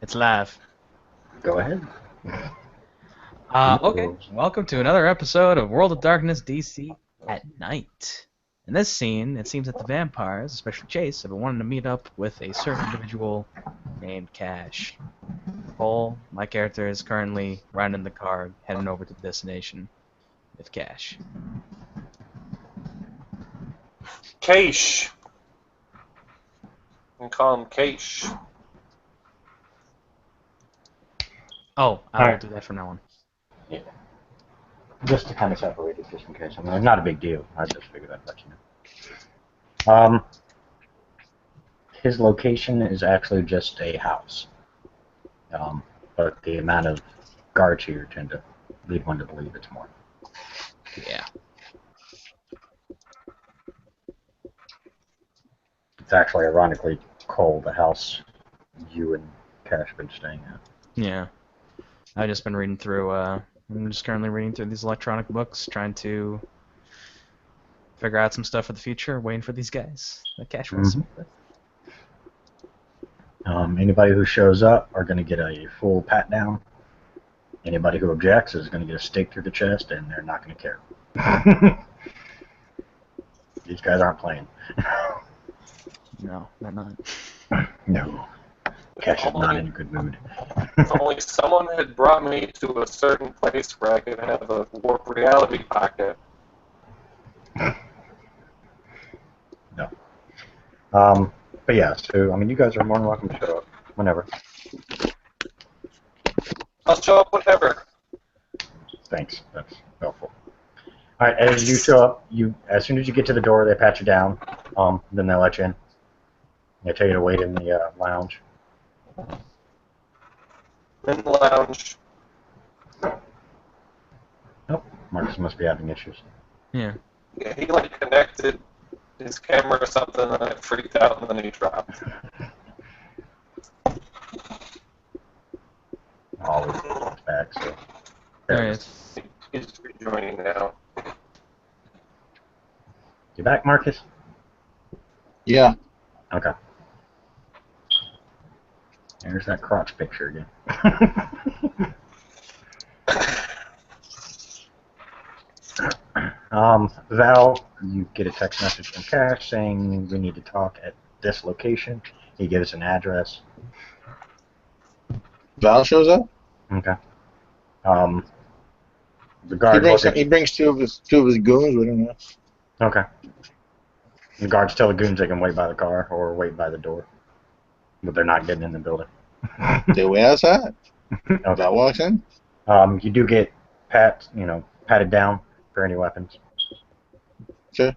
It's live. Go ahead. Okay. Welcome to another episode of World of Darkness DC at night. In this scene, it seems that the vampires, especially Chase, have been wanting to meet up with a certain individual named Cash. Cole, my character, is currently riding in the car, heading over to the destination with Cash. Cash. You can call him Cash. Oh, I will Alright. do that from now on. Yeah. Just to kind of separate it, just in case. I mean, not a big deal. I just figured I'd let you know. His location is actually just a house. But the amount of guards here tend to lead one to believe it's more. Yeah. It's actually, ironically, Cole, the house you and Cash have been staying at. Yeah. I've just been reading through, I'm just currently reading through these electronic books, trying to figure out some stuff for the future, waiting for these guys that Cash wants to meet with. Anybody who shows up are going to get a full pat down. Anybody who objects is going to get a stake through the chest, and they're not going to care. These guys aren't playing. No, they're not. No. Cash is not in a good mood. If only someone had brought me to a certain place where I could have a warp reality pocket. No. But yeah, so, I mean, you guys are more than welcome to show up whenever. I'll show up whenever. Thanks. That's helpful. Alright, as you show up, as soon as you get to the door, they pat you down. Then they let you in. They tell you to wait in the lounge. In the lounge. Nope. Marcus must be having issues. Yeah. Yeah, he like connected his camera or something and it freaked out and then he dropped. Always comes back, so. There he is. He's rejoining now. You back, Marcus? Yeah. Okay. There's that crotch picture again. Val, you get a text message from Cash saying we need to talk at this location. He gives an address. Val shows up. Okay. The guard He brings two of his goons with him. Okay. The guards tell the goons they can wait by the car or wait by the door, but they're not getting in the building. They wait outside. Okay. Val walks in. You do get patted down for any weapons. Sure.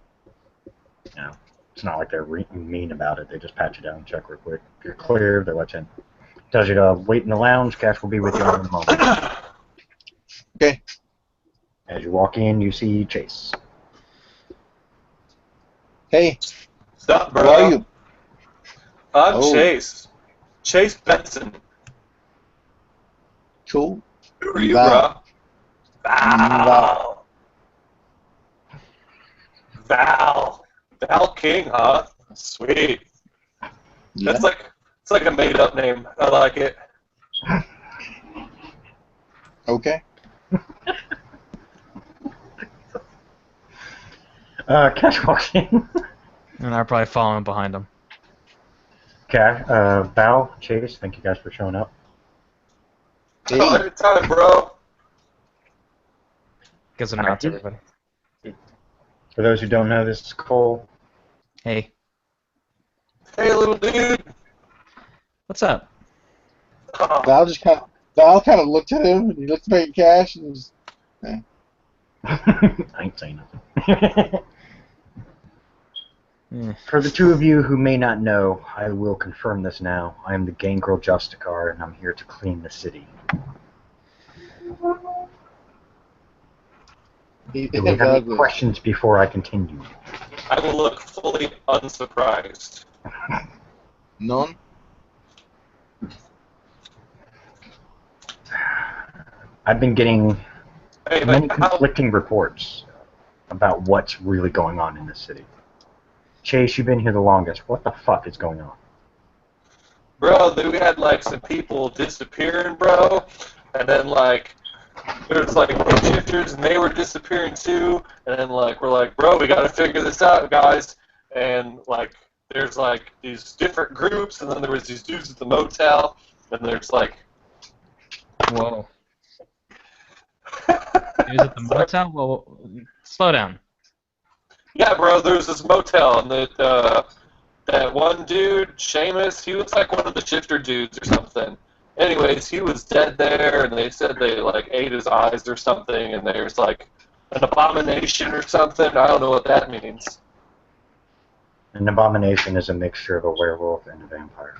It's not like they're mean about it. They just pat you down and check real quick. If you're clear, they let you in. Tells you to wait in the lounge. Cash will be with you in a moment. Okay. As you walk in, you see Chase. Hey, Stop, bro. who are you? I'm Oh. Chase. Chase Benson. Cool. Who are you, Val. bro? Val. Val. Val King, huh? Sweet. Yeah. It's like a made up name. I like it. Okay. Cash walks in. And I'm probably following behind him. Okay. Val, Chase, thank you guys for showing up. Hey. Anytime, bro. Gives a nod to everybody. For those who don't know, this is Cole. Hey, Hey, little dude. what's up? Oh, Val kind of looked at him and he looked back at Cash and was, I ain't saying nothing. Eh, For the two of you who may not know, I will confirm this now. I am the Gangrel Justicar, and I'm here to clean the city. Do we have Val any goes, questions before I continue? I will look fully unsurprised. none. I've been getting Hey, many but how, conflicting reports about what's really going on in this city. Chase, you've been here the longest. What the fuck is going on? Bro, we had like some people disappearing, bro, and then like there was like shifters and they were disappearing too, and then like we're like, bro, we gotta figure this out, guys, and like there's like these different groups, and then there was these dudes at the motel, and there's like. Whoa. He was at the motel? Well, slow down. Yeah, bro, there was this motel, and that one dude, Seamus, he was like one of the shifter dudes or something. Anyways, he was dead there, and they said they like ate his eyes or something, and there's like an abomination or something. I don't know what that means. An abomination is a mixture of a werewolf and a vampire.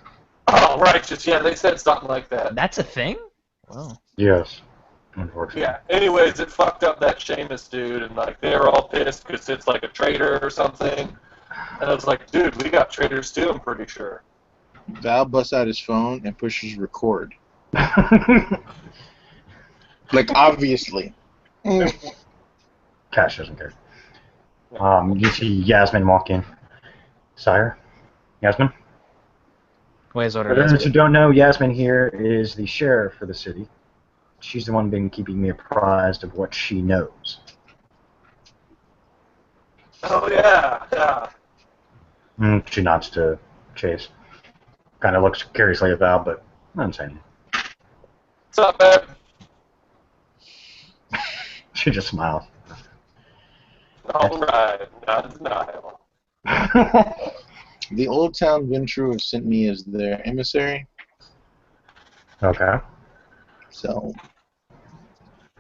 Oh, righteous. Yeah, they said something like that. That's a thing? Whoa. Yes, unfortunately. Yeah. Anyways, it fucked up that Seamus dude, and like they were all pissed because it's like a traitor or something. And I was like, dude, we got traitors too. I'm pretty sure. Val busts out his phone and pushes record. Like, obviously. Cash doesn't care. You see Yasmin walk in. Sire? Yasmin? Wait, order. For those who don't know, Yasmin here is the sheriff for the city. She's the one been keeping me apprised of what she knows. Oh yeah, yeah. She nods to Chase. Kind of looks curiously at Val, but I'm saying. What's up, man? She just smiles. All right, not denial. The Old Town Ventru have sent me as their emissary, Okay. so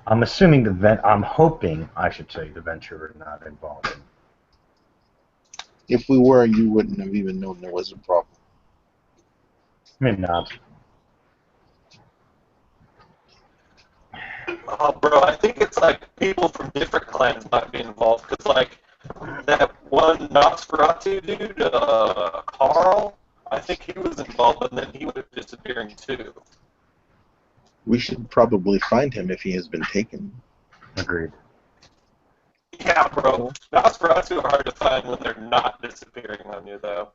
I'm assuming I'm hoping, I should say, the venture are not involved in. if we were, you wouldn't have even known there was a problem. Maybe not. Oh, bro, I think it's like people from different clans might be involved, because like that one Nosferatu dude, Carl, I think he was involved, and then he went disappearing too. We should probably find him if he has been taken. Agreed. Yeah, bro, Nosferatu are hard to find when they're not disappearing on you, though.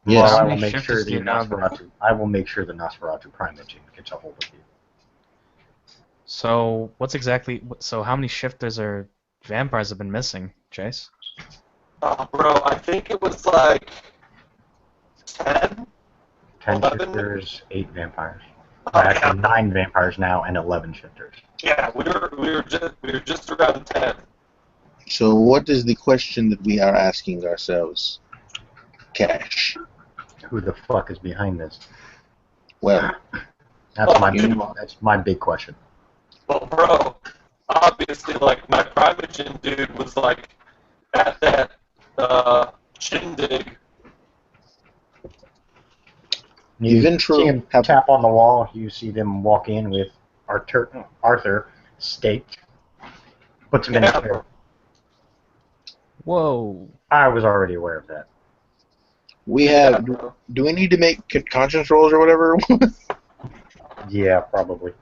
Yes. Well, How I many will make sure shifters do you have? I will make sure the Nosferatu Primogen gets a hold of you. So, so how many shifters or vampires have been missing, Chase? Oh, bro, I think it was like 10? 10 11? shifters, 8 vampires. Oh, Actually, yeah. 9 vampires now and 11 shifters. Yeah, we were just around 10. So what is the question that we are asking ourselves? Cash. Who the fuck is behind this? Well, That's my big question. Well, bro, obviously, like, my Primogen dude was, like, at that, shindig. You Ventru see him have- tap on the wall. You see them walk in with Arthur staked. Puts him in his chair. Whoa. I was already aware of that. we Yeah, have. bro. Do we need to make conscience rolls or whatever? Yeah, probably.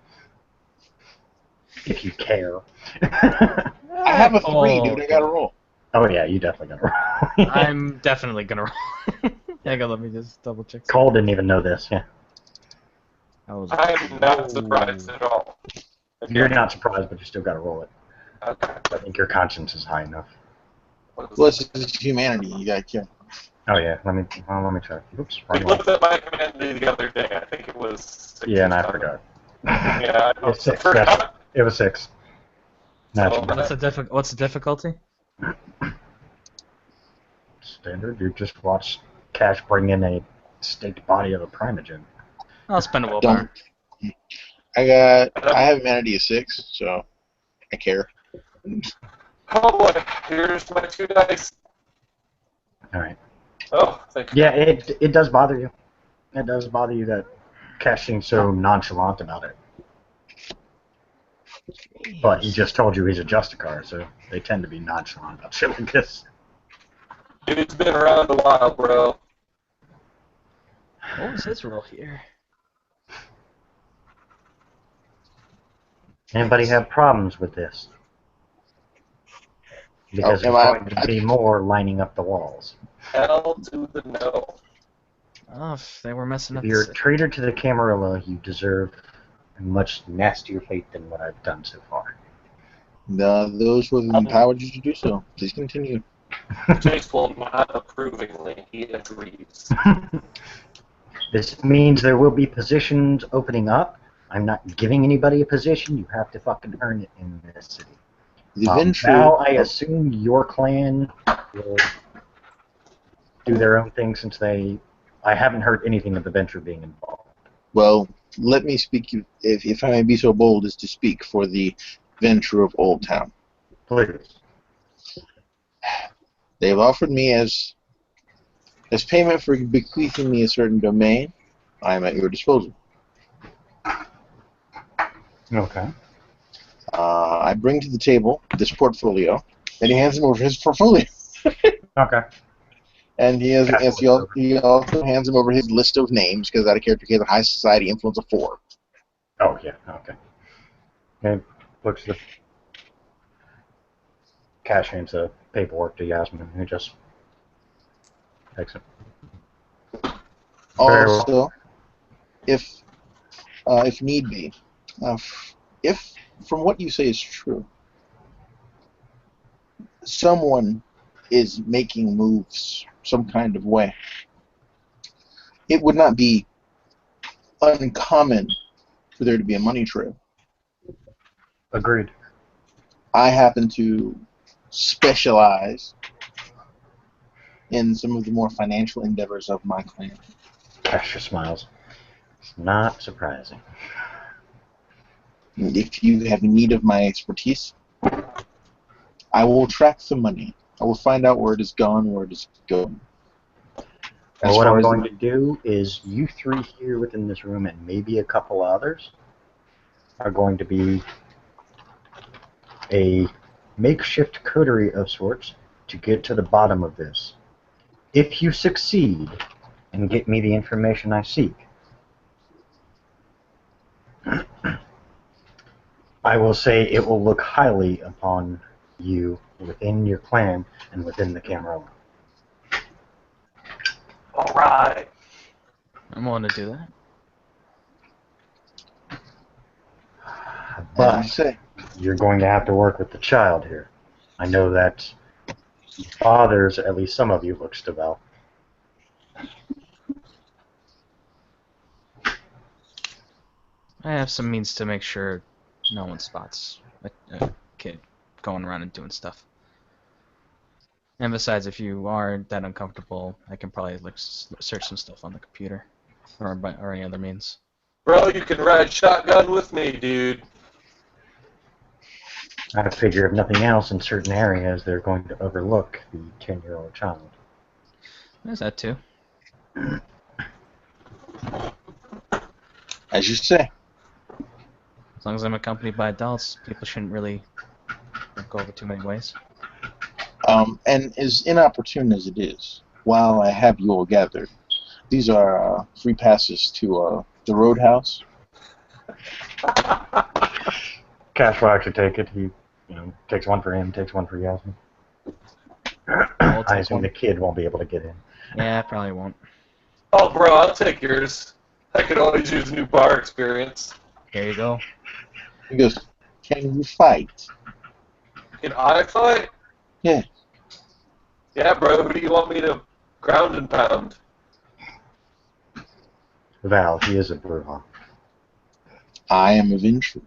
If you care. I have a 3, Oh, dude. I got to roll. Oh yeah, you definitely got to roll. I'm definitely gonna roll. Hang on, let me just double check. Cole didn't even know this. Yeah, I am not surprised at all. you're not surprised, but you still got to roll it. Okay. I think your conscience is high enough. What Well, is it's just humanity. You got to kill. Oh yeah, let me check. Oops, it? wrong We one. looked at my commander the other day. I think it was 6 Yeah, and or I something. forgot. Yeah, I It's 6. forgot. It was 6. Naturally. What's the difficulty? Standard. You just watch Cash bring in a staked body of a Primogen. I'll spend a willpower. Don't. I have humanity of 6, so I care. Oh boy, here's my 2 dice. All right. Oh, thank you. Yeah, it does bother you. It does bother you that Cash seems so nonchalant about it. But he just told you he's a Justicar, so they tend to be nonchalant about shit like this. Dude's been around a while, bro. What was his role here? Anybody have problems with this? Because Oh, am there's I- going to be more lining up the walls. Hell to the no. Oh, if they were messing If up you're the a traitor to the Camarilla, you deserve a much nastier fate than what I've done so far. Those who have empowered you to do so, please continue. Chase will not approvingly. He agrees. This means there will be positions opening up. I'm not giving anybody a position. You have to fucking earn it in this city. The Now, venture. I assume your clan will do their own thing since I haven't heard anything of the venture being involved. Well, let me speak, if I may be so bold as to speak for the venture of Old Town. Please. They have offered me as payment for bequeathing me a certain domain. I am at your disposal. Okay. I bring to the table this portfolio, and he hands him over his portfolio. Okay. And he also hands him over his list of names, because out of character he has a high society influence of 4. Oh, yeah. Okay. Okay. Looks the cash hands the paperwork to Yasmin, who just takes it. Very well. Also, if need be, if from what you say is true, someone is making moves some kind of way, it would not be uncommon for there to be a money trail. Agreed. I happen to specialize in some of the more financial endeavors of my clan. Extra smiles. It's not surprising. If you have need of my expertise, I will track the money. I will find out where it is gone, where it is going. Well, what I'm going to do is you 3 here within this room and maybe a couple others are going to be a makeshift coterie of sorts to get to the bottom of this. If you succeed and get me the information I seek, I will say it will look highly upon you within your clan and within the Camarilla. All right. I'm willing to do that. As you But say, you're going to have to work with the child here. I know that fathers, at least some of you, looks devout. I have some means to make sure no one spots a kid going around and doing stuff. And besides, if you are that uncomfortable, I can probably like search some stuff on the computer or any other means. Bro, you can ride shotgun with me, dude. I figure if nothing else, in certain areas, they're going to overlook the 10-year-old child. There's that too. as you say. As long as I'm accompanied by adults, people shouldn't really go over too many ways. And as inopportune as it is, while I have you all gathered, these are free passes to the Roadhouse. Cash will actually take it. He, takes one for him, takes one for Yasmin. I'll I take assume one. the kid won't be able to get in. Yeah, probably won't. Oh, bro, I'll take yours. I could always use a new bar experience. Here you go. He goes, "Can you fight?" Can I fight? Yeah. Yeah, bro, who do you want me to ground and pound? Val, he is a Bruja. I am a venture.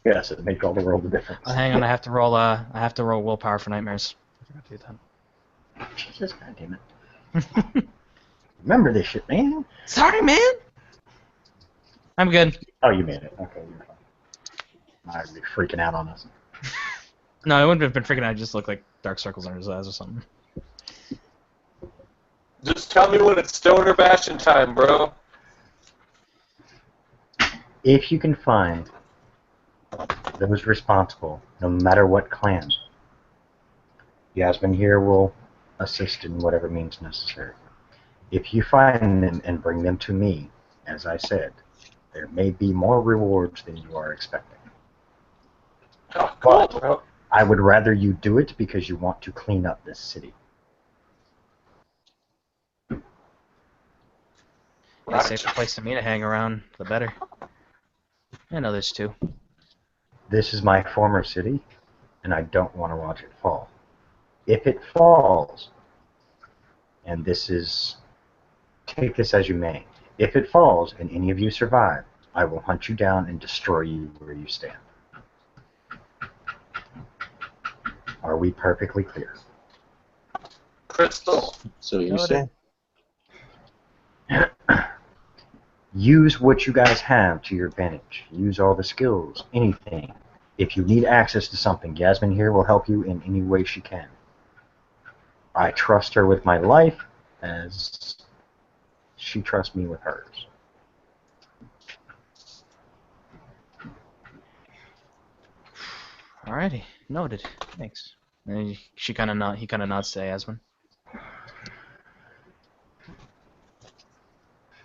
Yes, it makes all the world a difference. Hang on, I have to roll willpower for nightmares. I forgot to do that. Jesus, goddammit. Remember this shit, man. Sorry, man. I'm good. Oh, you made it. Okay, you're fine. I'd be freaking out on us. No, I wouldn't have been freaking out. I just look like dark circles under his eyes or something. Just tell me when it's stoner bashing time, bro. If you can find those responsible, no matter what clan, Yasmin here will assist in whatever means necessary. If you find them and bring them to me, as I said, there may be more rewards than you are expecting. Oh, cool, But bro. I would rather you do it because you want to clean up this city. The Right. safer place than me to hang around, the better. I know there's two. This is my former city, and I don't want to watch it fall. If it falls, and this is, take this as you may, if it falls and any of you survive, I will hunt you down and destroy you where you stand. Are we perfectly clear? Crystal. So you Noted. say? Use what you guys have to your advantage. Use all the skills, anything. If you need access to something, Yasmin here will help you in any way she can. I trust her with my life as she trusts me with hers. Alrighty, noted. Thanks. And he kind of nods to Yasmin.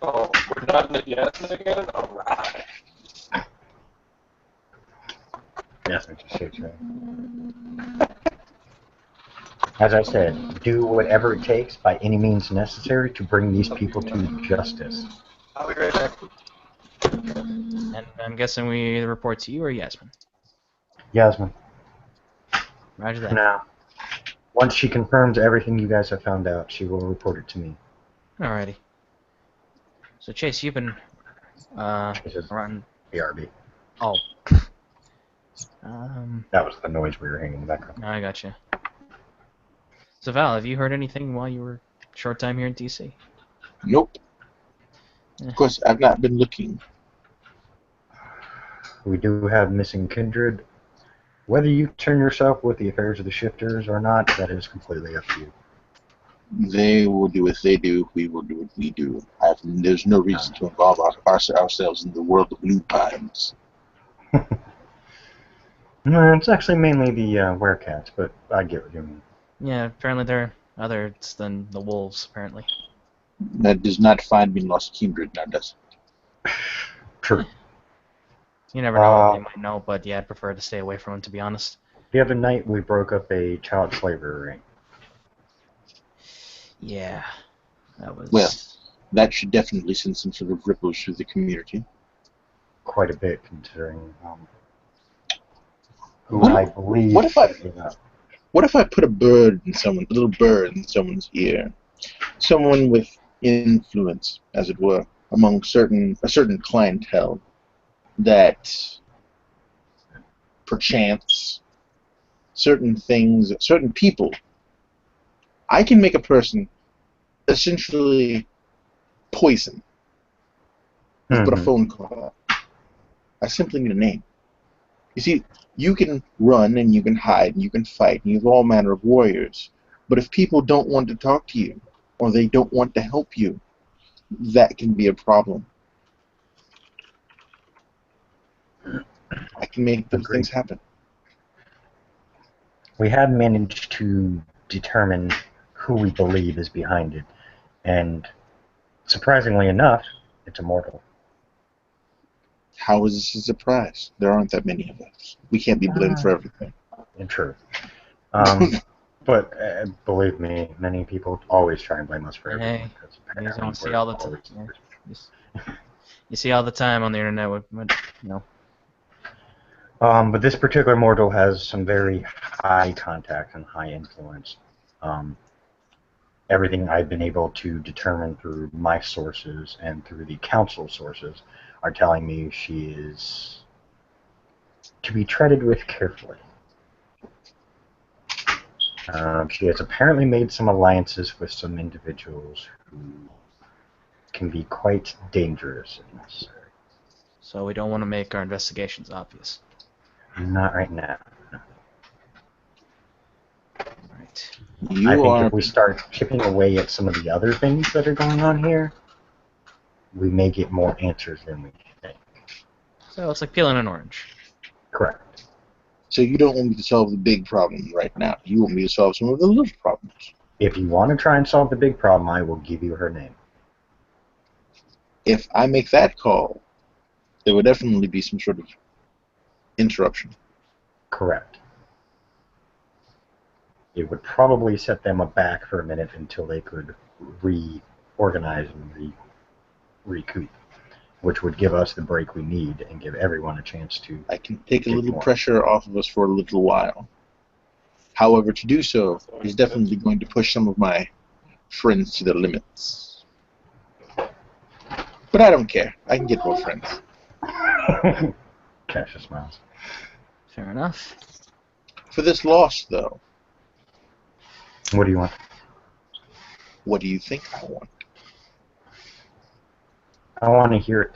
Oh, we're not in the Yasmin again? Alright. Yasmin just shakes her head. As I said, do whatever it takes by any means necessary to bring these people to justice. I'll be right back. And I'm guessing we either report to you or Yasmin. Yasmin, Roger for that. now. Once she confirms everything you guys have found out, she will report it to me. Alrighty. So Chase, you've been This is around. BRB. Oh. That was the noise we were hearing in the background. I gotcha. So Val, have you heard anything while you were short time here in DC? Nope. Of course, I've not been looking. We do have missing kindred. Whether you turn yourself with the affairs of the shifters or not, that is completely up to you. They will do what they do. We will do what we do. There's no reason to involve ourselves in the world of blue pines. No, it's actually mainly the werecats, but I get what you mean. Yeah, apparently they're others than the wolves, apparently. That does not find me lost kindred, now does it? True. You never know what they might know, but yeah, I'd prefer to stay away from them, to be honest. The other night we broke up a child slavery ring. Yeah, that was... Well, that should definitely send some sort of ripples through the community. Quite a bit, considering who What- I believe. what if I- set it up. What if I put a little bird in someone's ear? Someone with influence, as it were, among a certain clientele that perchance certain things, certain people, I can make a person essentially poison with but a Mhm. phone call. I simply need a name. You see, you can run and you can hide and you can fight and you have all manner of warriors, but if people don't want to talk to you or they don't want to help you, that can be a problem. I can make those Agreed. things happen. We have managed to determine who we believe is behind it, and surprisingly enough, it's immortal. How is this a surprise? There aren't that many of us. We can't be blamed for everything. In truth. But believe me, many people always try and blame us for everything. Hey, because you apparently don't see we're all the always time. You see all the time on the internet with you know. But this particular mortal has some very high contact and high influence. Everything I've been able to determine through my sources and through the council sources are telling me she is to be treaded with carefully. She has apparently made some alliances with some individuals who can be quite dangerous and necessary. So we don't want to make our investigations obvious. Not right now. Right. I You think are if we start chipping away at some of the other things that are going on here, we may get more answers than we think. So it's like peeling an orange. Correct. so you don't want me to solve the big problem right now. You want me to solve some of the little problems. If you want to try and solve the big problem, I will give you her name. If I make that call, there will definitely be some sort of interruption. Correct. It would probably set them aback for a minute until they could reorganize and recoup, which would give us the break we need and give everyone a chance to. I can take a Get little more. pressure off of us for a little while. However, to do so is definitely going to push some of my friends to the limits. But I don't care. I can get more friends. Cassius smiles. Fair enough. For this loss, though, What do you want? what do you think I want? I want to hear it.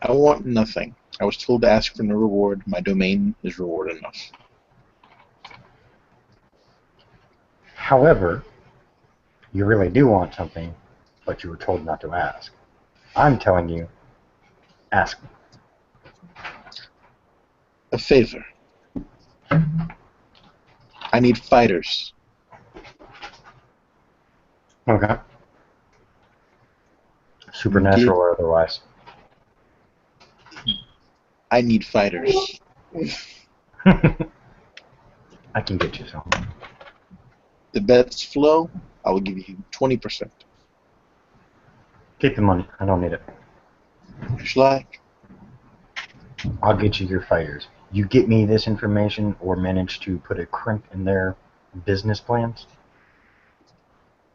I want nothing. I was told to ask for no reward. My domain is reward enough. However, you really do want something, but you were told not to ask. I'm telling you, ask me. A favor. I need fighters. Okay. Supernatural or otherwise. I need fighters. I can get you something. The bets flow. I will give you 20%. Keep the money. I don't need it. Just like I'll get you your fighters. You get me this information or manage to put a crimp in their business plans,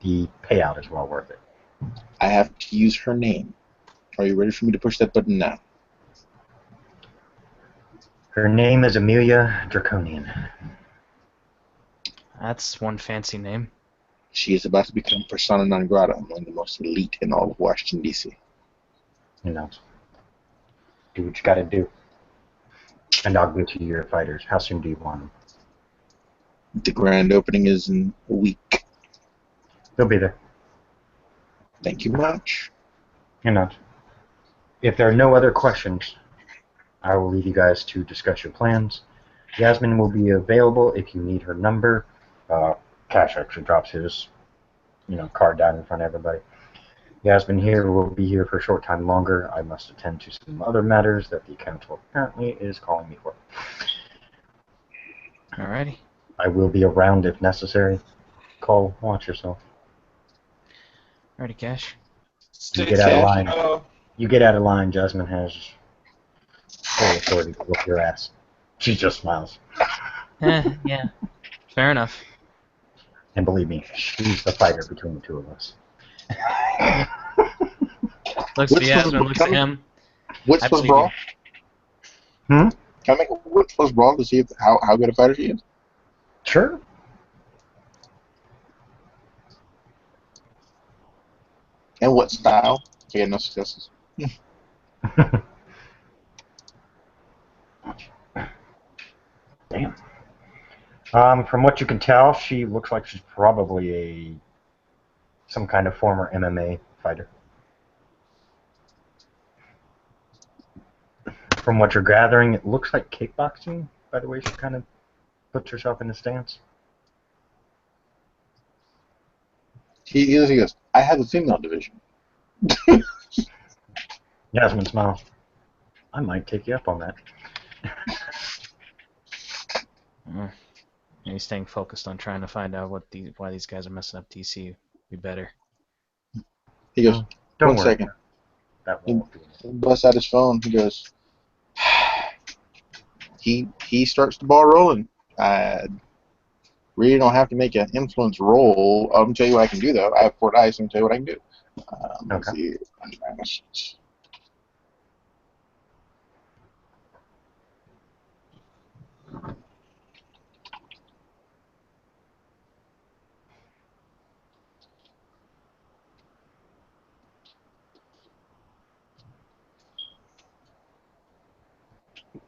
the payout is well worth it. I have to use her name. Are you ready for me to push that button now? Her name is Amelia Draconian. That's one fancy name. She is about to become persona non grata among the most elite in all of Washington, D.C. Who knows? Do what you gotta do. And I'll get you your fighters. How soon do you want them? The grand opening is in a week. They'll be there. Thank you much. Who knows? If there are no other questions, I will leave you guys to discuss your plans. Yasmin will be available if you need her number. Cash actually drops his, card down in front of everybody. Yasmin here will be here for a short time longer. I must attend to some other matters that the council apparently is calling me for. Alrighty. I will be around if necessary. Call, watch yourself. Alrighty, Cash. Stay get out of safe, line. bro. You get out of line, Jasmine has full authority to whoop your ass. She just smiles. Yeah. Fair enough. And believe me, she's the fighter between the two of us. Looks at Yasmin, looks at him. What's I supposed to believe brawl? Hmm? Can I make a what's supposed to brawl to see how good a fighter she is? Sure. And what style? I got no successes. Damn. From what you can tell, she looks like she's probably some kind of former MMA fighter. From what you're gathering, it looks like kickboxing, by the way she kind of puts herself in the stance. He goes, I have a female division. Yasmin smiles. I might take you up on that. Maybe staying focused on trying to find out why these guys are messing up DC would be better. He goes, Don't one worry. second. That won't do He busts out his phone. He goes, he starts the ball rolling. I really don't have to make an influence roll. I'm tell you what I can do though. I have 4 dice. I'm tell you what I can do. Let's Okay. see.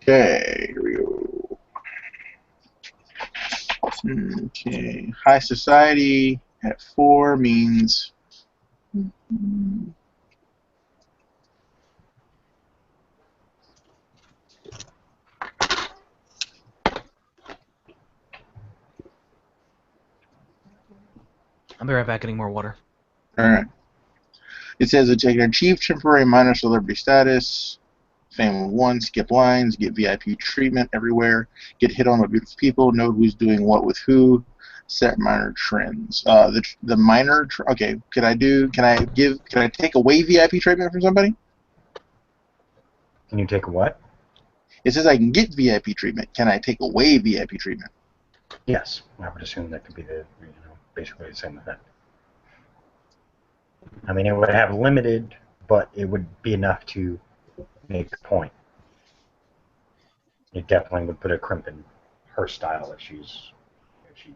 Okay, here we go. Okay, high society at 4 means. I'll be right back getting more water. All right. It says that you can achieve temporary minor celebrity status family of one, skip lines, get VIP treatment everywhere, get hit on by beautiful people, know who's doing what with who, set minor trends. The minor. Okay, can I take away VIP treatment from somebody? Can you take a what? It says I can get VIP treatment. Can I take away VIP treatment? Yes, I would assume that could be basically the same effect. I mean, it would have limited, but it would be enough to make a point. It definitely would put a crimp in her style if she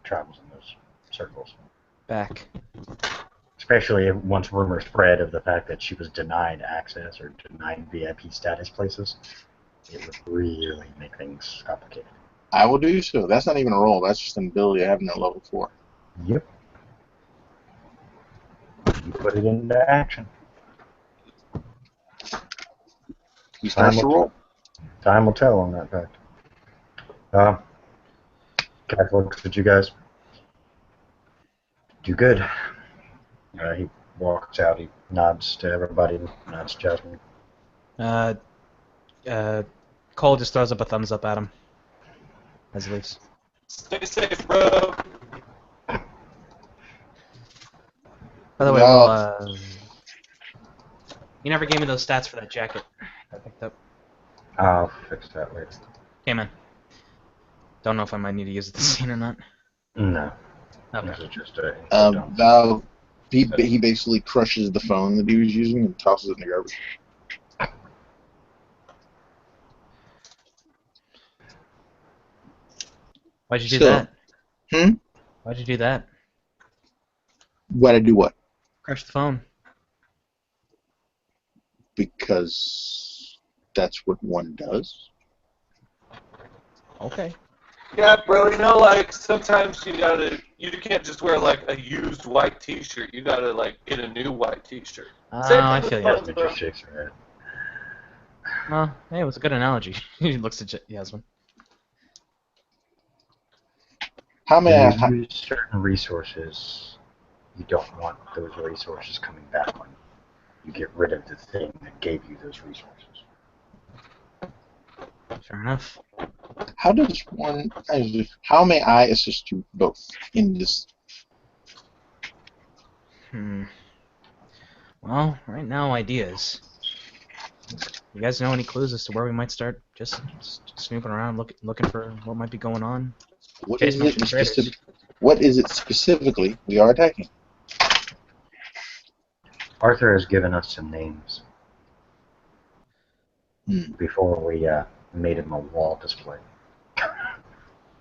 travels in those circles. Back. Especially once rumors spread of the fact that she was denied access or denied VIP status places, it would really make things complicated. I will do so. That's not even a roll. That's just an ability I have in level 4. Yep. You put it into action. He starts to roll. Time will tell on that fact. Cat looks at you guys. Do good. He walks out. He nods to everybody. Nods to Jasmine. Cole just throws up a thumbs up at him as he leaves. Stay safe, bro. By the way, Well- well, you never gave me those stats for that jacket I picked up. I'll fix that later. Okay, man. Don't know if I might need to use it this scene or not. No. Okay. This is just a Val, he basically crushes the phone that he was using and tosses it in the garbage. Why'd you do So- that? Hmm? Why'd you do that? Why'd I do what? Crush the phone. Because that's what one does. Okay. Yeah, bro, you know, like, sometimes you can't just wear, like, a used white t-shirt. You gotta, like, get a new white t-shirt. Oh, Same I thing feel with you. phones, Jasmine bro. just shakes her head. Well, hey, it was a good analogy. He looks at Yasmin. How When many? you use certain resources, you don't want those resources coming back on you. You get rid of the thing that gave you those resources. Fair enough. How does one? How may I assist you both in this? Well, right now, ideas. You guys know any clues as to where we might start? Just snooping around, looking for what might be going on. What Chase is mentioned it traders. specific? What is it specifically we are attacking? Arthur has given us some names before we made him a wall display.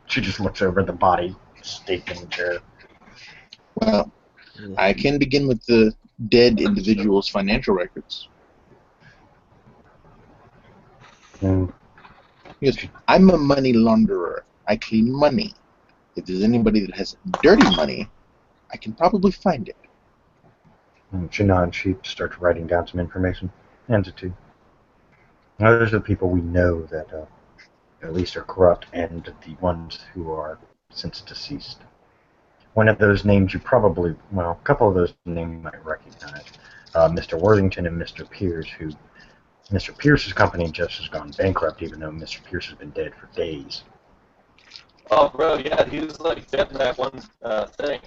She just looks over the body staked in the chair. Well, I can begin with the dead individual's financial records. Mm. He goes, I'm a money launderer. I clean money. If there's anybody that has dirty money, I can probably find it. She nods. She starts writing down some information. Hands it to you. Now, those are the people we know that at least are corrupt, and the ones who are since deceased. One of those names you probably, well, a couple of those names you might recognize. Mr. Worthington and Mr. Pierce, who Mr. Pierce's company just has gone bankrupt, even though Mr. Pierce has been dead for days. Oh, bro, yeah, he was, like, dead in that one thing.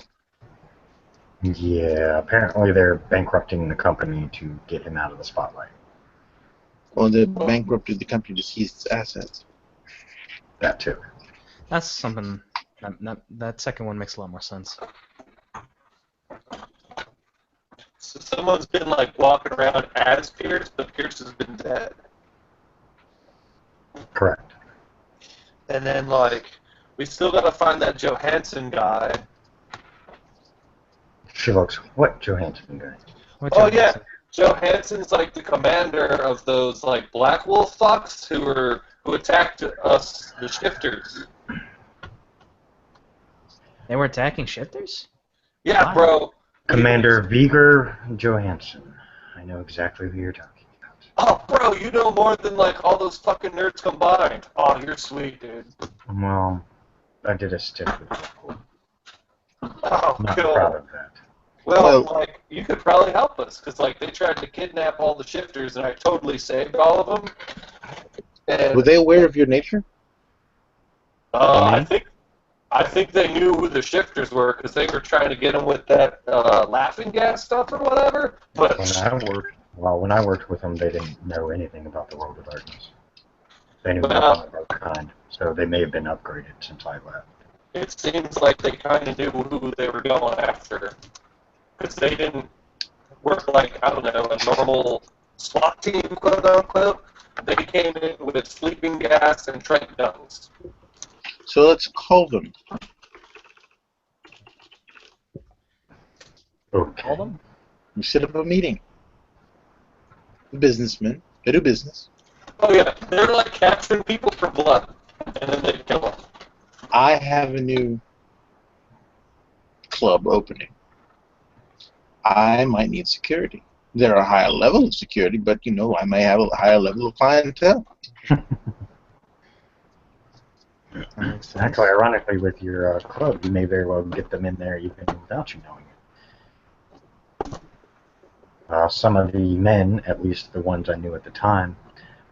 Yeah, apparently they're bankrupting the company to get him out of the spotlight. Or they bankrupted the company to seize its assets. That too. That's something. That second one makes a lot more sense. So someone's been, like, walking around as Pierce, but Pierce has been dead. Correct. And then, like, we still gotta find that Johansson guy. She looks, what Johansson guy? What Oh, John yeah. said. Johansson's, like, the commander of those, like, Black Wolf fucks who attacked us, the shifters. They were attacking shifters? Yeah, Wow. bro. Commander Viger Johansson. I know exactly who you're talking about. Oh, bro, you know more than, like, all those fucking nerds combined. Oh, you're sweet, dude. Well, I did a stint with Deadpool. Oh, Not cool. proud of that. Well, Well- like, you could probably help us, because, like, they tried to kidnap all the shifters, and I totally saved all of them. And Were they aware of your nature? I think they knew who the shifters were because they were trying to get them with that laughing gas stuff or whatever. But When I worked with them, they didn't know anything about the World of Darkness. They knew well, nothing about kind, so they may have been upgraded since I left. it seems like they kind of knew who they were going after because they didn't work like, I don't know, a normal SWAT team, quote unquote. They came in with sleeping gas and trank guns. So let's call them. Okay. Call them? We set up a meeting. The businessmen. They do business. Oh yeah, they're like capturing people for blood, and then they kill them. I have a new club opening. I might need security. They're a higher level of security, but I may have a higher level of clientele. That makes sense. Actually, ironically, with your club, you may very well get them in there even without you knowing it. Some of the men, at least the ones I knew at the time,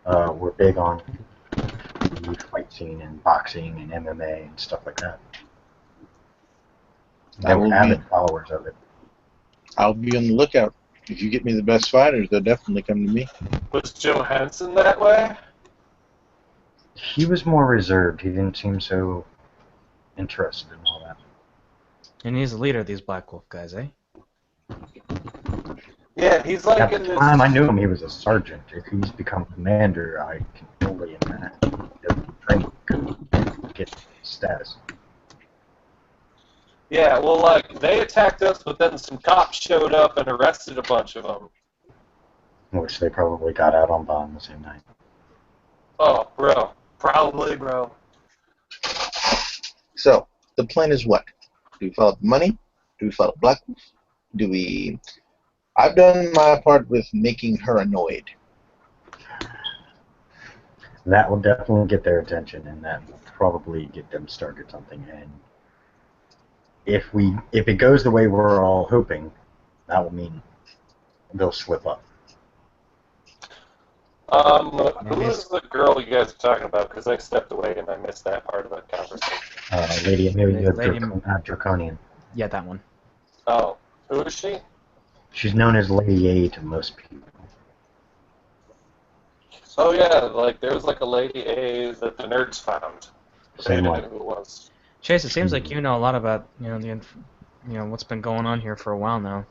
were big on the fight scene and boxing and MMA and stuff like that. They were avid followers of it. I'll be on the lookout. If you get me the best fighters, they'll definitely come to me. Was Joe Hansen that way? He was more reserved. He didn't seem so interested in all that. And he's the leader of these Black Wolf guys, eh? Yeah, he's like At in the this. time, I knew him. He was a sergeant. If he's become commander, I can only imagine the training could get status. Yeah, well, like they attacked us, but then some cops showed up and arrested a bunch of them. Which they probably got out on bond the same night. Oh, bro, probably, bro. So, the plan is what? Do we follow money? Do we follow Black Wolf? Do we... I've done my part with making her annoyed. That will definitely get their attention, and that will probably get them started something. And if it goes the way we're all hoping, that will mean they'll slip up. Who is the girl you guys are talking about? Because I stepped away and I missed that part of the conversation. Lady Amelia Lady- Draconian. Yeah, that one. Oh, who is she? She's known as Lady A to most people. Oh yeah, like there was like a Lady A that the nerds found. Same They one. didn't know who it was. Chase, it seems like you know a lot about what's been going on here for a while now.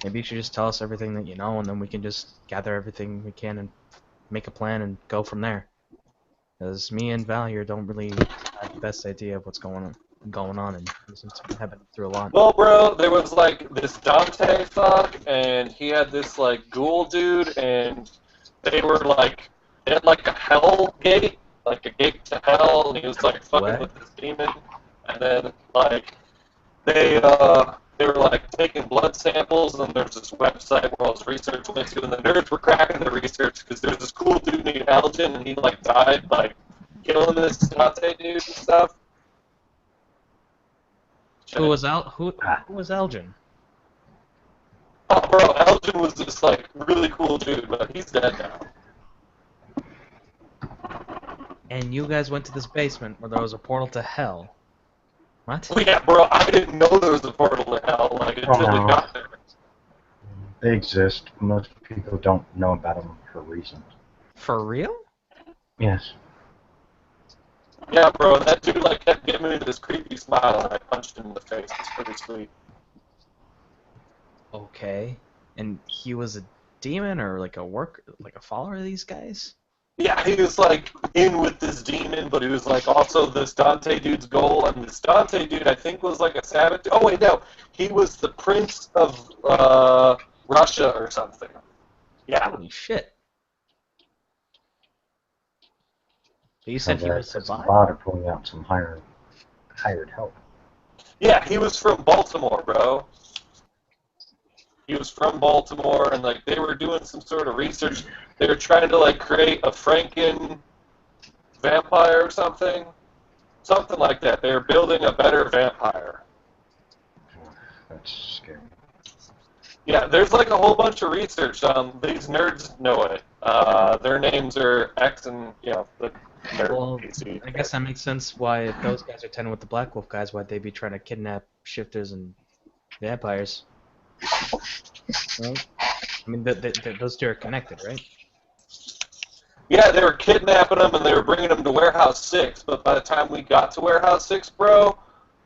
Maybe you should just tell us everything that you know, and then we can just gather everything we can and make a plan and go from there. Because me and Val here don't really have the best idea of what's going on, and since we have been through a lot. Well, bro, there was like this Dante fuck, and he had this like ghoul dude, and they had like a hell gate, like a gate to hell, and he was like fucking What? with this demon, and then like they were like taking blood samples, and there's this website where all this research went to, and the nerds were cracking the research because there's this cool dude named Elgin, and he like died like killing this Dante dude and stuff. Who was Elgin? Oh, bro, Elgin was this like really cool dude, but he's dead now. And you guys went to this basement where there was a portal to hell. What? Oh yeah, bro, I didn't know there was a portal to hell like until we got there. They exist. Most people don't know about them for reasons. For real? Yes. Yeah, bro, and that dude like kept giving me this creepy smile, and I punched him in the face. It's pretty sweet. Okay. And he was a demon or like a follower of these guys? Yeah, he was like in with this demon, but he was like also this Dante dude's goal, and this Dante dude I think was like a saboteur. Oh wait, no, he was the prince of Russia or something. Yeah. Holy shit. But you said he was That's a survived? lot of pulling out some hired help. Yeah, he was from Baltimore, bro. He was from Baltimore, and like they were doing some sort of research. They were trying to like create a Franken vampire or something like that. They were building a better vampire. That's scary. Yeah, there's like a whole bunch of research on these nerds know it. Their names are X and they're Well, PC. I guess that makes sense why if those guys are tending with the Black Wolf guys, why'd they be trying to kidnap shifters and vampires? Right? I mean, those two are connected, right? Yeah, they were kidnapping them and they were bringing them to Warehouse 6, but by the time we got to Warehouse 6, bro,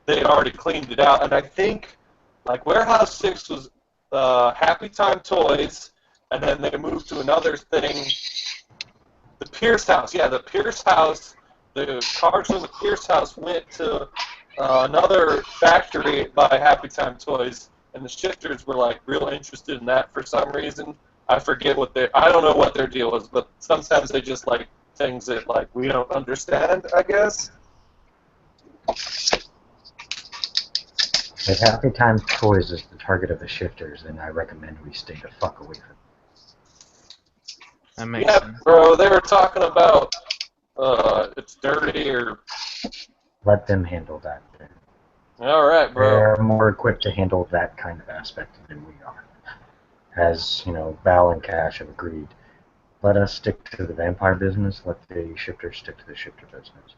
they had already cleaned it out. And I think, like, Warehouse 6 was Happy Time Toys, and then they moved to another thing, the Pierce House. Yeah, the Pierce House, the cars from the Pierce House went to another factory by Happy Time Toys, and the shifters were, like, real interested in that for some reason. I forget I don't know what their deal was, but sometimes they just like things that like we don't understand, I guess. If Happy Time Toys is the target of the shifters, then I recommend we stay the fuck away from That makes Yeah, sense. bro, they were talking about it's dirty or. Let them handle that. All right, bro. They're more equipped to handle that kind of aspect than we are. As, Val and Cash have agreed, let us stick to the vampire business, let the shifters stick to the shifter business.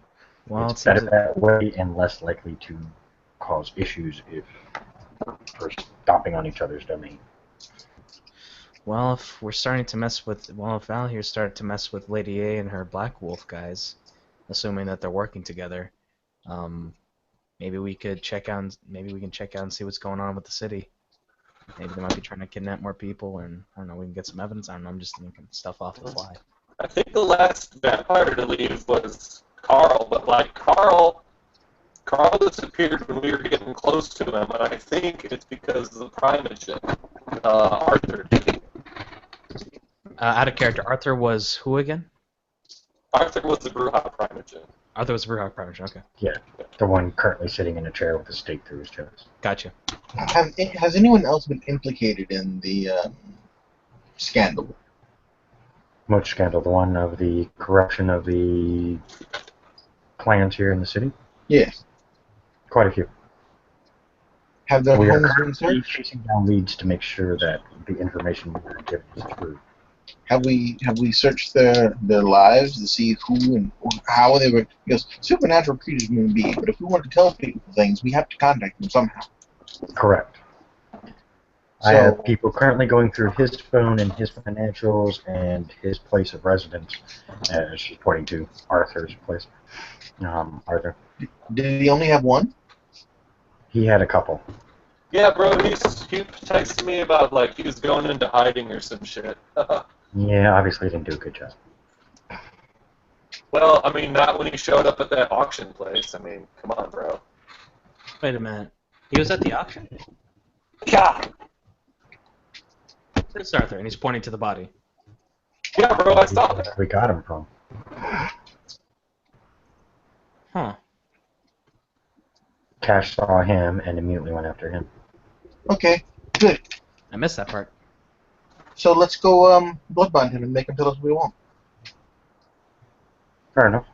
Well, It's better that way and less likely to cause issues if we're stomping on each other's domain. Well, if we're starting to mess with, well, if Val here started to mess with Lady A and her Black Wolf guys, assuming that they're working together, maybe we could check out, maybe we can check out and see what's going on with the city. Maybe they might be trying to kidnap more people, and I don't know, we can get some evidence. I don't know, I'm just thinking stuff off the fly. I think the last vampire to leave was Carl, but like Carl disappeared when we were getting close to him, and I think it's because of the Primogen, Arthur. Out of character, Arthur was who again? Arthur was the Bruja Primogen. Arthur was Bruhawk Prime. Okay, Yeah, the one currently sitting in a chair with a stake through his chest. gotcha. Has anyone else been implicated in the scandal? Which scandal? The one of the corruption of the clans here in the city? Yeah. Quite a few. Have their We are homes been currently searched? chasing down leads to make sure that the information we are given is true. Have we searched their lives to see who and how they were? Because supernatural creatures may be, but if we want to tell people things, we have to contact them somehow. Correct. I So, have people currently going through his phone and his financials and his place of residence, as she's pointing to Arthur's place. Arthur. did he only have one? He had a couple. Yeah, bro, he texted me about like he was going into hiding or some shit. Yeah, obviously he didn't do a good job. Well, I mean, not when he showed up at that auction place. I mean, come on, bro. Wait a minute. He was at the auction? Yeah, Where's Arthur? And he's pointing to the body. yeah, bro, I saw that. We got him from. Huh. Cash saw him and immediately went after him. Okay, good. I missed that part. So let's go bloodbind him and make him tell us what we want. Fair enough.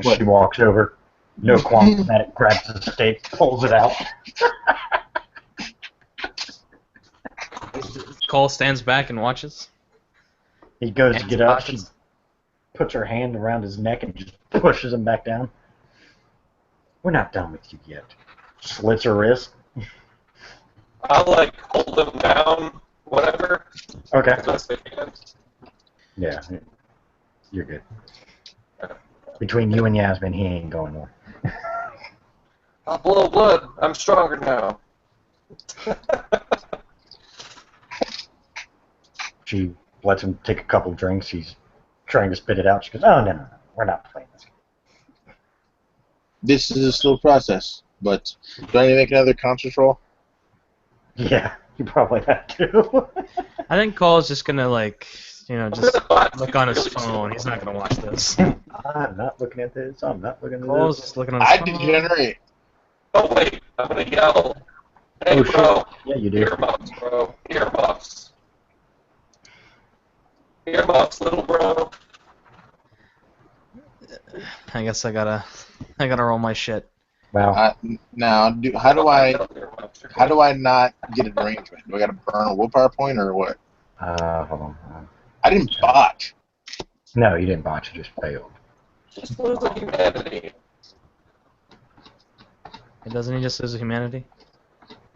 What? She walks over, no qualms at it, grabs the stake, pulls it out. Cole stands back and watches. He goes Hands to get in up, she pockets. puts her hand around his neck and just pushes him back down. We're not done with you yet. Slits her wrist. I'll like hold him down, whatever, Okay. as best I can. Yeah, you're good. Between you and Yasmin, he ain't going nowhere. I'll blow blood. I'm stronger now. She lets him take a couple drinks. He's trying to spit it out. She goes, "Oh no, we're not playing this." This is a slow process, but do I need to make another conscious roll? Yeah, you probably have to. I think Cole's just gonna just look on his Really phone. He's not gonna watch this. I'm not looking at this. I'm not looking at Cole's this. just looking on his I phone. degenerate. Oh wait, I'm gonna yell. Hey, Oh, shit. bro. Yeah, you do. Earmuffs, bro. Earmuffs. Earmuffs, little bro. I guess I gotta roll my shit. Wow. Now, how do I not get an arrangement? Do I got to burn a willpower point or what? Hold on. I didn't botch. No, you didn't botch. You just failed. Just lose the humanity. It doesn't he just lose humanity?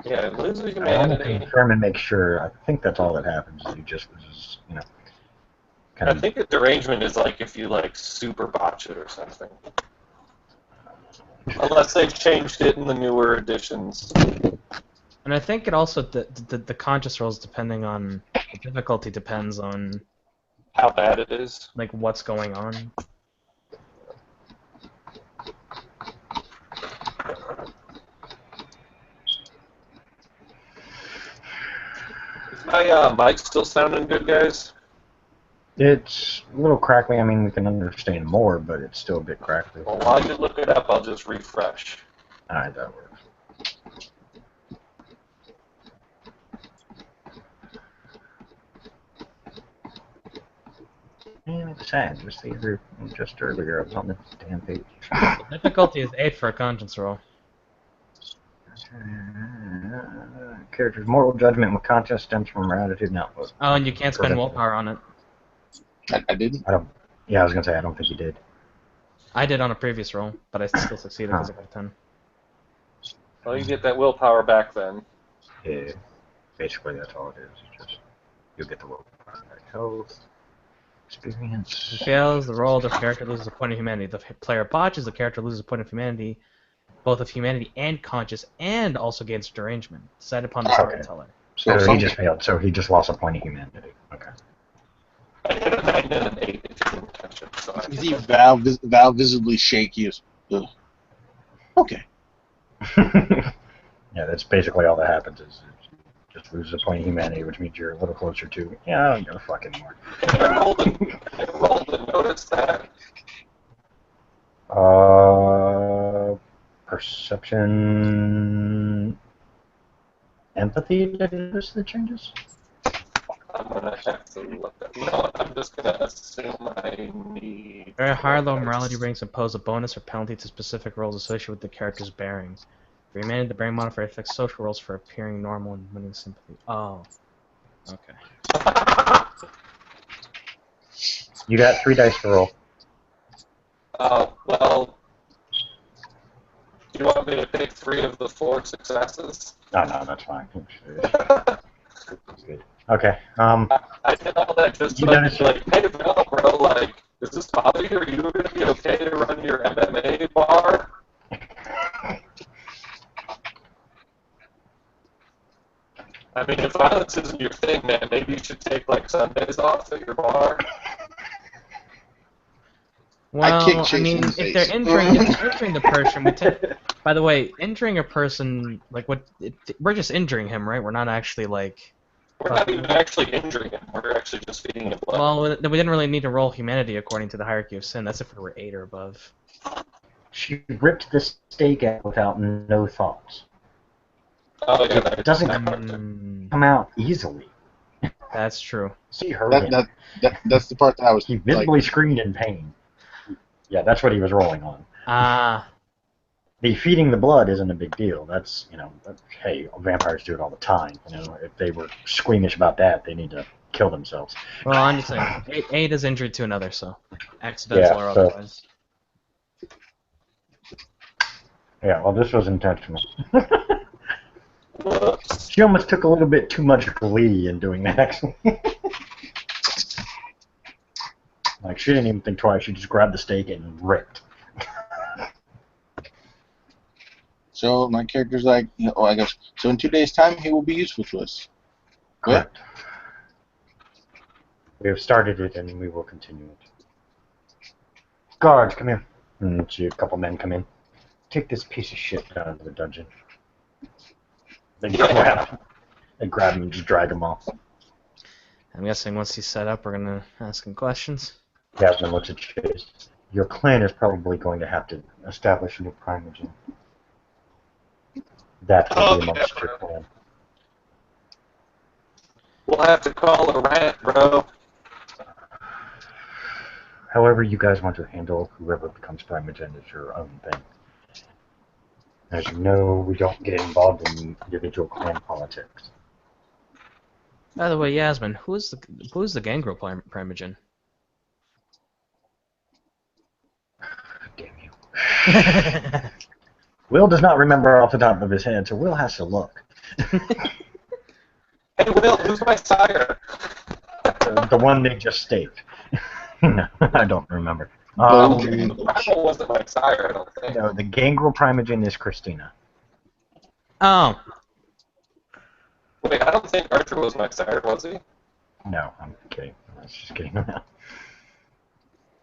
Yeah, lose the I want to humanity. confirm and make sure. I think that's all that happens. Is he just loses, kind I of. think a derangement is like if you like super botch it or something. Unless they've changed it in the newer editions. And I think it also the conscious rolls depending on the difficulty depends on How bad it is. like what's going on. Is my mic still sounding good, guys? It's a little crackly. I mean, we can understand more, but it's still a bit crackly. Well, while you look it up, I'll just refresh. All right, that works. And it's sad. Just earlier, I was on this damn page. Difficulty is 8 for a conscience roll. Character's moral judgment with conscience stems from her attitude and outlook. Oh, and you can't spend Perfect. willpower on it. I didn't. Yeah, I was gonna say I don't think you did. I did on a previous roll, but I still succeeded because I got a 10. Well, you get that willpower back then. Yeah, basically that's all it is. It's just you'll get the willpower back. Health, experience. If it fails the roll, the character loses a point of humanity. If the player botches, the character loses a point of humanity, both of humanity and conscious, and also gains derangement. Decided upon the storyteller. So he some- just failed. So he just lost a point of humanity. Okay. I hit a 9 and an 8 if you didn't touch it. So I You see Val visibly shaky. Ugh. Okay. Yeah, that's basically all that happens is it just loses a point of humanity, which means you're a little closer to. Yeah, I don't give a fuck anymore. I rolled and noticed that. Perception, empathy. Did you notice the changes? I'm gonna have to look at. You know what? I'm just gonna assume I need. Very high or low morality ranks impose a bonus or penalty to specific roles associated with the character's bearings. For humanity, the bearing modifier affects social roles for appearing normal and winning sympathy. Oh. Okay. You got 3 dice to roll. Well, do you want me to pick 3 of the 4 successes? Oh, no, that's fine. That's good. Okay. I did all that just You so I notice- could be like, hey, bro, like, does this bother you? Are you going to be okay to run your MMA bar? I mean, if violence isn't your thing, man, maybe you should take, like, Sundays off at your bar. Well, kicked I Chase mean, in the if face. they're injuring the person, by the way, injuring a person, like we're just injuring him, right? We're not actually like. We're not even actually injuring him. We're actually just feeding him blood. Well, we didn't really need to roll humanity according to the hierarchy of sin. That's if we were 8 or above. She ripped the steak out without no thoughts. Oh, yeah, It doesn't come out easily. That's true. See her. That's the part that I was He like, visibly screamed in pain. Yeah, that's what he was rolling on. Ah, The feeding the blood isn't a big deal. That's, hey, vampires do it all the time. If they were squeamish about that, they need to kill themselves. well, I'm just saying, 8 is injury to another, so accidental or so- otherwise. Yeah, well, this was intentional. Whoops. She almost took a little bit too much glee in doing that, actually. Like, she didn't even think twice. She just grabbed the steak and ripped. so my character's like, I guess, so in 2 days' time, he will be useful to us. Correct. We have started it, and we will continue it. Guards, come here. And see a couple men come in. Take this piece of shit down to the dungeon. They grab him and just drag him off. I'm guessing once he's set up, we're gonna ask him questions. Jasmine looks at Chase. Your clan is probably going to have to establish a new primogen. That will be amongst your clan. We'll have to call a rant, bro. However you guys want to handle whoever becomes primogen is your own thing. As you know, we don't get involved in individual clan politics. By the way, Yasmin, who's the gangrel primogen? Damn you. Will does not remember off the top of his head, so Will has to look. Hey, Will, who's my sire? The one they just staked. No, I don't remember. The Bible wasn't my sire, I don't think. No, the gangrel primogen is Christina. Oh, Wait, I don't think Archer was my sire, was he? No, I'm kidding. I was just kidding.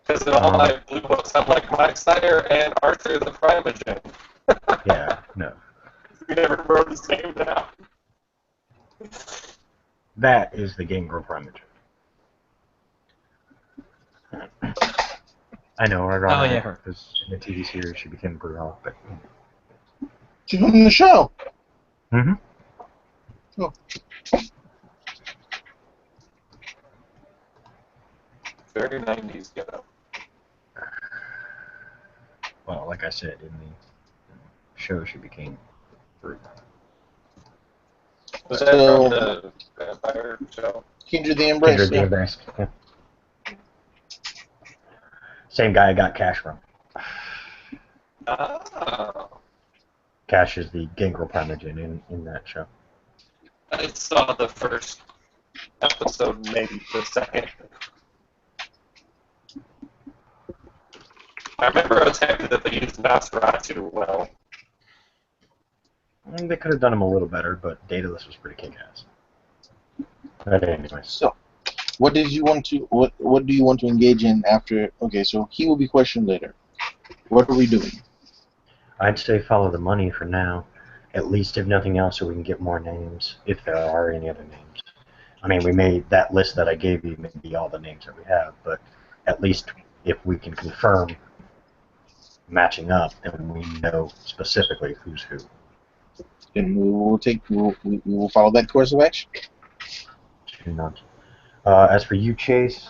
Because in all my blue books, I'm like my sire and Archer the primogen. Yeah, no. We never wrote his name down. That is the gangrel primogen. I know, I Oh, yeah, her. because in the TV series she became Brutal, but. She's on the show. Mm-hmm. Oh. Very 90s getup. Well, like I said, in the show she became Brutal. Was that from the vampire show? Kindred the Embrace. Kindred the Yeah. Embrace. Yeah. Same guy I got Cash from. Oh. Cash is the gangrel primogen in that show. I saw the first episode, maybe the second. I remember I was happy that they used Nosferatu well. They could have done him a little better, but Daedalus was pretty kick-ass. But anyways. So, what do you want to engage in after? Okay, so he will be questioned later. What are we doing? I'd say follow the money for now. At least, if nothing else, so we can get more names, if there are any other names. I mean, we made that list that I gave you, maybe all the names that we have, but at least if we can confirm matching up, then we know specifically who's who. Then we will follow that course of action. As for you, Chase,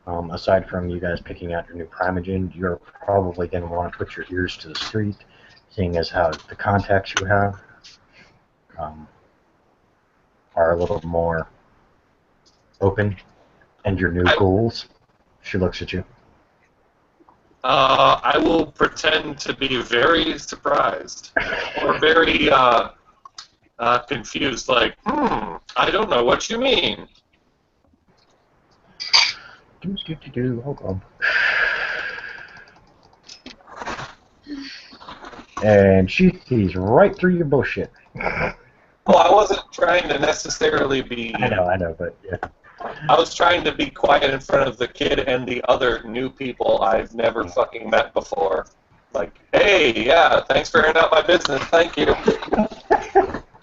aside from you guys picking out your new primogen, you're probably going to want to put your ears to the street, seeing as how the contacts you have are a little more open, and your new goals. She looks at you. I will pretend to be very surprised or very confused, like, I don't know what you mean. Hold on. And she sees right through your bullshit. Well, I wasn't trying to necessarily be... I know, but yeah. I was trying to be quiet in front of the kid and the other new people I've never fucking met before. Like, hey, yeah, thanks for airing out my business, thank you.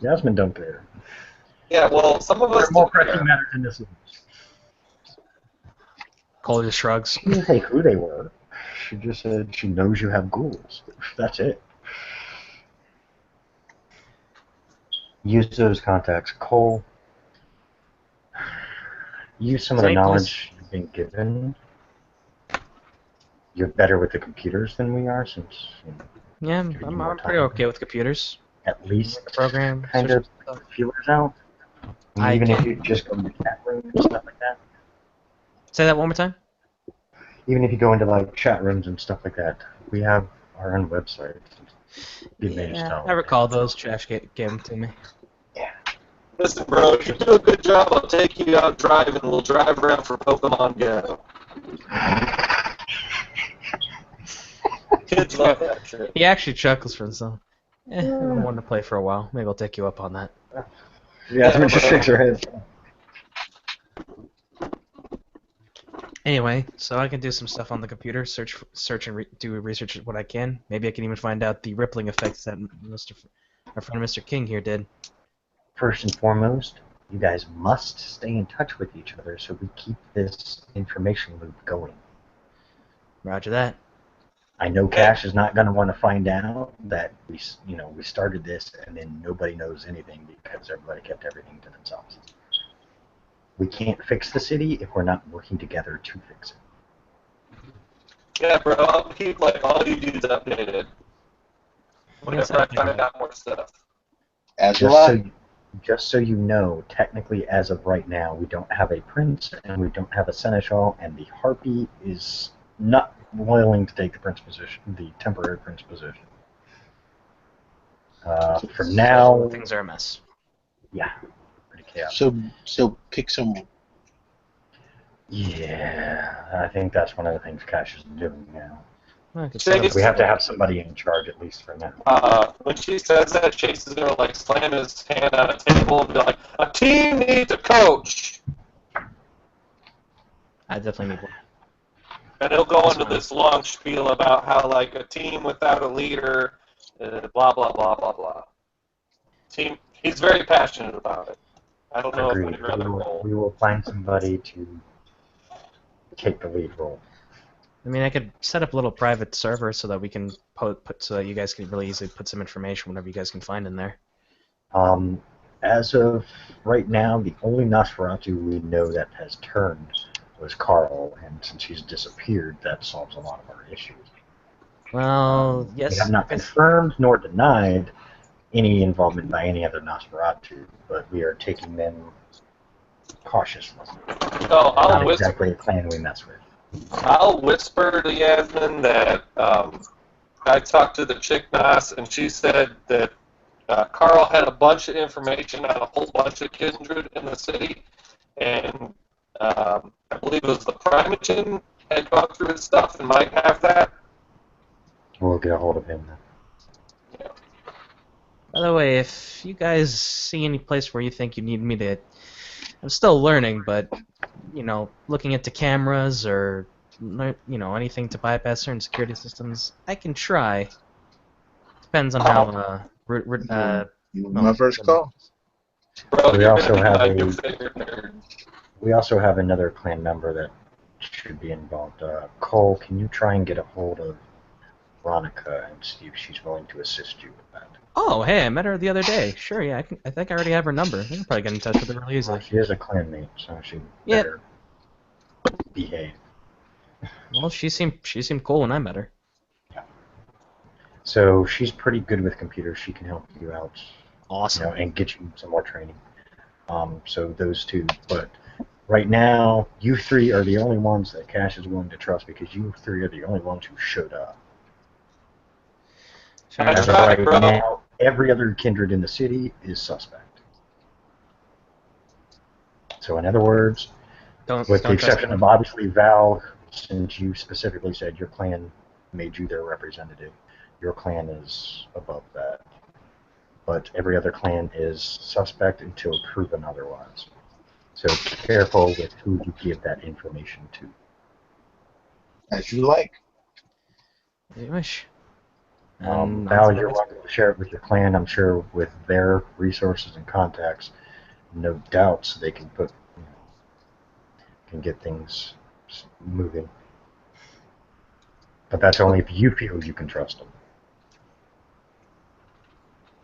Yasmin don't care. Yeah, well, some of us There are more don't care. pressing matters in this life. Cole just shrugs. She didn't say who they were. She just said she knows you have ghouls. That's it. Use those contacts. Cole, use some of the knowledge you've been given. You're better with the computers than we are, since Yeah, I'm pretty okay with computers. at least Program, kind of put feelers out. And even if you just go into chat rooms and stuff like that. Say that one more time. Even if you go into like chat rooms and stuff like that, we have our own website. Yeah, I recall those. Trash gave them to me. Yeah. Listen, bro, if you do a good job, I'll take you out driving and we'll drive around for Pokemon Go. Kids love that shit. He actually chuckles for himself. I've been wanting to play for a while. Maybe I'll take you up on that. Yasmin just shakes her head. Anyway, so I can do some stuff on the computer, search and do research what I can. Maybe I can even find out the rippling effects that our friend Mr. King here did. First and foremost, you guys must stay in touch with each other so we keep this information loop going. Roger that. I know Cash is not going to want to find out that we started this and then nobody knows anything because everybody kept everything to themselves. We can't fix the city if we're not working together to fix it. Yeah, bro, I'll keep like all you dudes updated. Whenever I find out more stuff. As will I. just so you know, technically, as of right now, we don't have a prince and we don't have a seneschal, and the harpy is not willing to take the prince position, the temporary prince position. For now, Things are a mess. yeah, pretty chaotic. So pick someone. Yeah, I think that's one of the things Cash is doing now. Well, I could Say set up- it's- We have to have somebody in charge at least for now. When she says that, Chase is gonna like slam his hand on a table and be like, "A team needs a coach," I definitely need one. and he'll go That's into fine. this long spiel about how like a team without a leader, blah blah blah blah blah. Team. He's very passionate about it. I don't know if Agreed. I'd rather roll. We will find somebody to take the lead role. I mean, I could set up a little private server so that we can put so that you guys can really easily put some information whatever you guys can find in there. As of right now, the only Nosferatu we know that has turned was Carl, and since he's disappeared, that solves a lot of our issues. Well, We yes. have not confirmed nor denied any involvement by any other Nosferatu, but we are taking them cautiously. Oh, Not exactly a clan we mess with. I'll whisper to Yasmin that I talked to the chick Nas, and she said that Carl had a bunch of information on a whole bunch of kindred in the city, and I believe it was the Primogen had gone through his stuff and might have that. We'll get a hold of him then. By the way, if you guys see any place where you think you need me to, I'm still learning, but you know, looking into cameras or anything to bypass certain security systems, I can try. Depends on how My first call. Bro, We you're also gonna be have my a- new favorite nerd. We also have another clan member that should be involved. Cole, can you try and get a hold of Veronica and see if she's willing to assist you with that? Oh, hey, I met her the other day. Sure, yeah, I think I already have her number. I can probably get in touch with her really easily. She is a clanmate, so she Yep. better behave. Well, she seemed cool when I met her. So she's pretty good with computers. She can help you out, Awesome. and get you some more training. So those two. But right now, you three are the only ones that Cash is willing to trust because you three are the only ones who showed up. Fair I As enough. of tried, right bro. now, every other kindred in the city is suspect. So in other words, Don't with the don't trust exception of anyone. obviously Val, since you specifically said your clan made you their representative, your clan is above that. But every other clan is suspect until proven otherwise. So careful with who you give that information to. As you like. As you wish. Val, you're welcome to share it with your clan. I'm sure with their resources and contacts, no doubts they can can get things moving. But that's only if you feel you can trust them.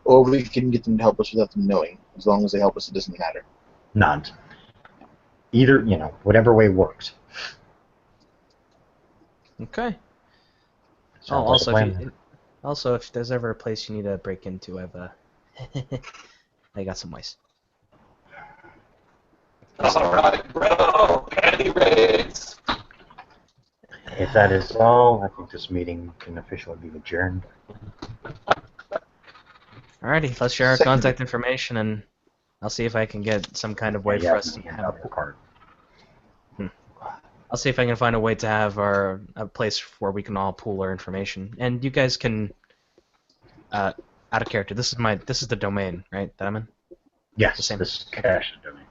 Or we can get them to help us without them knowing. As long as they help us, it doesn't matter. None. Either, whatever way works. Okay. Sounds Also, like a plan. if there's ever a place you need to break into, I got some ways. Alright, bro. Panty raids. If that is all, I think this meeting can officially be adjourned. Alrighty, let's share our Second. contact information, and I'll see if I can get some kind of way for us to hand have. out your card. I'll see if I can find a way to have a place where we can all pool our information, and you guys can. Out of character. This is the domain, right? That I'm in. Yes, The same. this is Cash domain.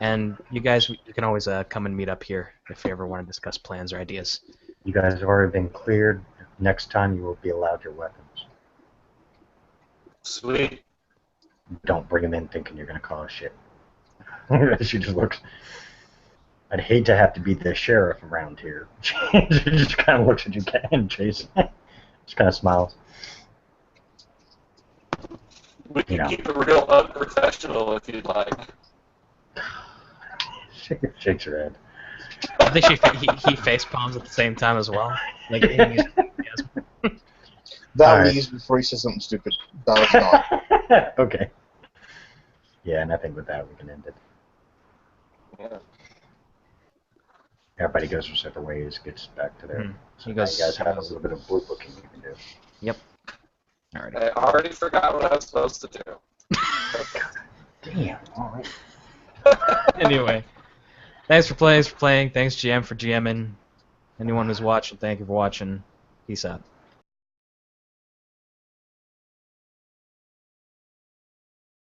And you guys, you can always come and meet up here if you ever want to discuss plans or ideas. You guys have already been cleared. Next time you will be allowed your weapons. Sweet. Don't bring them in thinking you're going to cause shit. She just looks... I'd hate to have to be the sheriff around here. She just kind of looks at you and Chase. Just kind of smiles. We can keep it real unprofessional if you'd like. Shakes her head. I think he face palms at the same time as well. Like, yes. Val Alright. leaves before he says something stupid. Val's gone. Okay. Yeah, and I think with that we can end it. Yeah. Everybody goes their separate ways, gets back to their. Hmm. So He now goes- you guys he have goes- a little bit of blue booking you can do. Yep. Alrighty. I already forgot what I was supposed to do. Damn. All right. Anyway, thanks for playing. Thanks GM for GMing. Anyone who's watching, thank you for watching. Peace out.